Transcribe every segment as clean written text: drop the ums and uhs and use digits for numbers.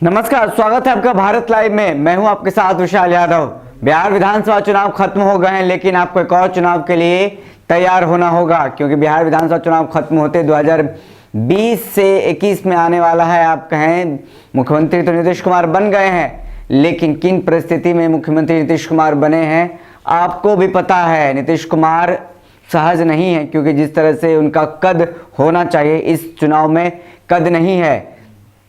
नमस्कार, स्वागत है आपका भारत लाइव में। मैं हूं आपके साथ विशाल यादव। बिहार विधानसभा चुनाव खत्म हो गए हैं, लेकिन आपको एक और चुनाव के लिए तैयार होना होगा, क्योंकि बिहार विधानसभा चुनाव खत्म होते 2020 से 21 में आने वाला है। आप कहें मुख्यमंत्री तो नीतीश कुमार बन गए हैं, लेकिन किन परिस्थिति में मुख्यमंत्री नीतीश कुमार बने हैं आपको भी पता है। नीतीश कुमार सहज नहीं है, क्योंकि जिस तरह से उनका कद होना चाहिए इस चुनाव में कद नहीं है।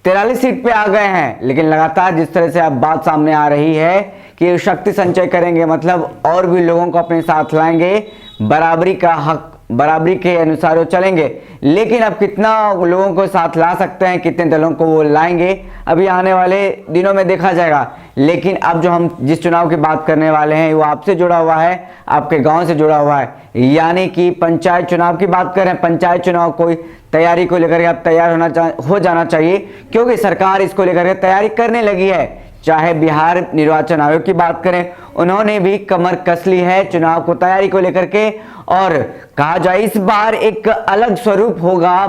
43 सीट पे आ गए हैं, लेकिन लगातार जिस तरह से अब बात सामने आ रही है कि शक्ति संचय करेंगे, मतलब और भी लोगों को अपने साथ लाएंगे, बराबरी का हक, बराबरी के अनुसार वो चलेंगे। लेकिन अब कितना लोगों को साथ ला सकते हैं, कितने दलों को वो लाएंगे, अभी आने वाले दिनों में देखा जाएगा। लेकिन अब जो हम जिस चुनाव की बात करने वाले हैं वो आपसे जुड़ा हुआ है, आपके गांव से जुड़ा हुआ है, यानी कि पंचायत चुनाव की बात करें। पंचायत चुनाव कोई तैयारी को लेकर आप तैयार हो जाना चाहिए, क्योंकि सरकार इसको लेकर के तैयारी करने लगी है। चाहे बिहार निर्वाचन आयोग की बात करें, उन्होंने भी कमर कस ली है चुनाव को तैयारी को लेकर के। और कहा जाए इस बार एक अलग स्वरूप होगा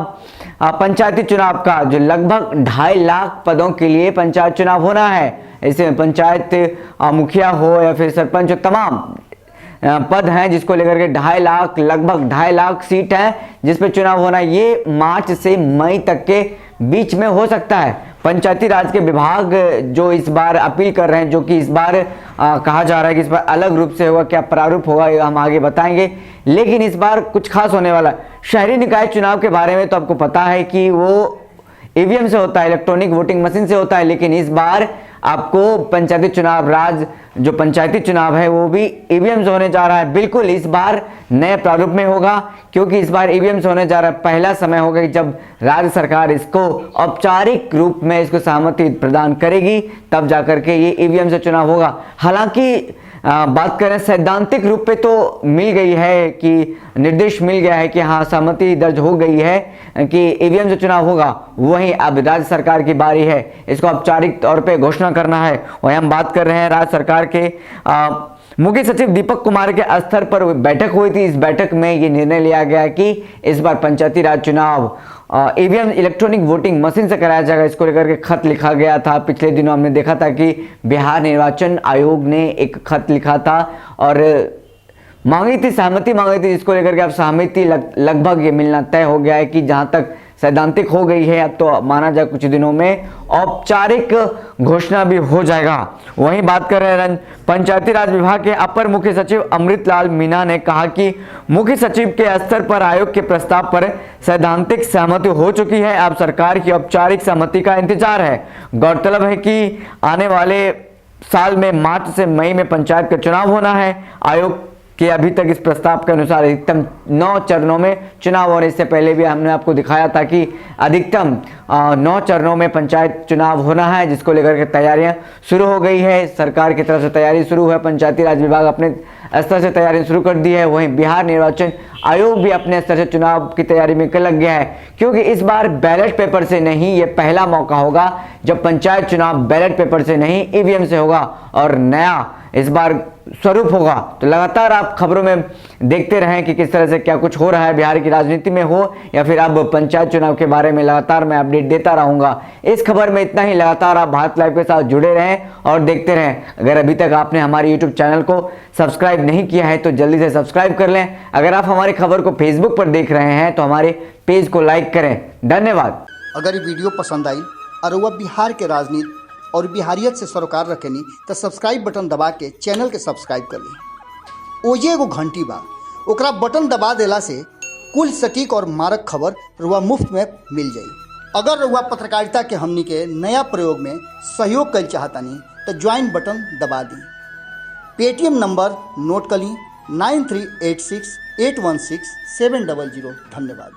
पंचायती चुनाव का, जो लगभग 2.5 लाख पदों के लिए पंचायत चुनाव होना है। ऐसे पंचायत मुखिया हो या फिर सरपंच हो, तमाम पद हैं जिसको लेकर के 2.5 लाख, लगभग 2.5 लाख सीट है जिस पे चुनाव होना। ये मार्च से मई तक के बीच में हो सकता है। पंचायती राज के विभाग जो इस बार अपील कर रहे हैं, जो कि इस बार कहा जा रहा है कि इस बार अलग रूप से होगा, क्या प्रारूप होगा ये हम आगे बताएंगे। लेकिन इस बार कुछ खास होने वाला है। शहरी निकाय चुनाव के बारे में तो आपको पता है कि वो ईवीएम से होता है, इलेक्ट्रॉनिक वोटिंग मशीन से होता है, लेकिन इस बार आपको पंचायती चुनाव राज जो पंचायती चुनाव है वो भी ईवीएम से होने जा रहा है। बिल्कुल इस बार नए प्रारूप में होगा, क्योंकि इस बार ईवीएम से होने जा रहा है। पहला समय होगा जब राज्य सरकार इसको औपचारिक रूप में इसको सहमति प्रदान करेगी, तब जाकर के ये ईवीएम से चुनाव होगा। हालांकि बात करें सैद्धांतिक रूप पे तो मिल गई है कि निर्देश मिल गया है कि हाँ सहमति दर्ज हो गई है कि ईवीएम से चुनाव होगा। वहीं अब राज्य सरकार की बारी है इसको औपचारिक तौर पे घोषणा करना है। वहीं हम बात कर रहे हैं राज्य सरकार के मुख्य सचिव दीपक कुमार के स्तर पर बैठक हुई थी। इस बैठक में ये निर्णय लिया गया कि इस बार पंचायती राज चुनाव ईवीएम इलेक्ट्रॉनिक वोटिंग मशीन से कराया जाएगा। इसको लेकर के खत लिखा गया था। पिछले दिनों हमने देखा था कि बिहार निर्वाचन आयोग ने एक खत लिखा था और मांगी थी, सहमति मांगी थी, जिसको लेकर के अब सहमति लगभग ये मिलना तय हो गया है कि जहां तक सैद्धांतिक हो गई है, अब तो माना जाए कुछ दिनों में औपचारिक घोषणा भी हो जाएगा। वहीं बात कर रहे हैं पंचायती राज विभाग के अपर मुख्य सचिव अमृतलाल मीना ने कहा कि मुख्य सचिव के स्तर पर आयोग के प्रस्ताव पर सैद्धांतिक सहमति हो चुकी है। अब सरकार की औपचारिक सहमति का इंतजार है। गौरतलब है कि आने वाले साल में मार्च से मई में पंचायत का चुनाव होना है। आयोग कि अभी तक इस प्रस्ताव के अनुसार अधिकतम 9 चरणों में चुनाव होने से पहले भी हमने आपको दिखाया था कि अधिकतम 9 चरणों में पंचायत चुनाव होना है, जिसको लेकर के तैयारियां शुरू हो गई है। सरकार की तरफ से तैयारी शुरू है, पंचायती राज विभाग अपने स्तर से तैयारी शुरू कर दी है। वहीं बिहार निर्वाचन आयोग भी अपने स्तर से चुनाव की तैयारी में लग गया है, क्योंकि इस बार बैलेट पेपर से नहीं, ये पहला मौका होगा जब पंचायत चुनाव बैलेट पेपर से नहीं ईवीएम से होगा और नया इस बार स्वरूप होगा। तो लगातार आप खबरों में देखते रहें कि किस तरह से क्या कुछ हो रहा है बिहार की राजनीति में हो या फिर अब पंचायत चुनाव के बारे में लगातार मैं अपडेट देता रहूंगा। इस खबर में इतना ही। लगातार आप भारत लाइव के साथ जुड़े रहें और देखते रहें। अगर अभी तक आपने हमारे यूट्यूब चैनल को सब्सक्राइब नहीं किया है तो जल्दी से सब्सक्राइब कर लें। अगर आप हमारी खबर को फेसबुक पर देख रहे हैं तो हमारे पेज को लाइक करें। धन्यवाद। अगर ये वीडियो पसंद आई और वह बिहार के राजनीति और बिहारियत से सरोकार रखेनी तो सब्सक्राइब बटन दबा के चैनल के सब्सक्राइब कर ली। ओजे एगो घंटी बा, ओकरा बटन दबा देला से कुल सटीक और मारक खबर रुआ मुफ्त में मिल जाई। अगर रुआ पत्रकारिता के हमनी के नया प्रयोग में सहयोग कर चाहतानी तो ज्वाइन बटन दबा दी। पेटीएम नंबर नोट कर ली 9386816700। धन्यवाद।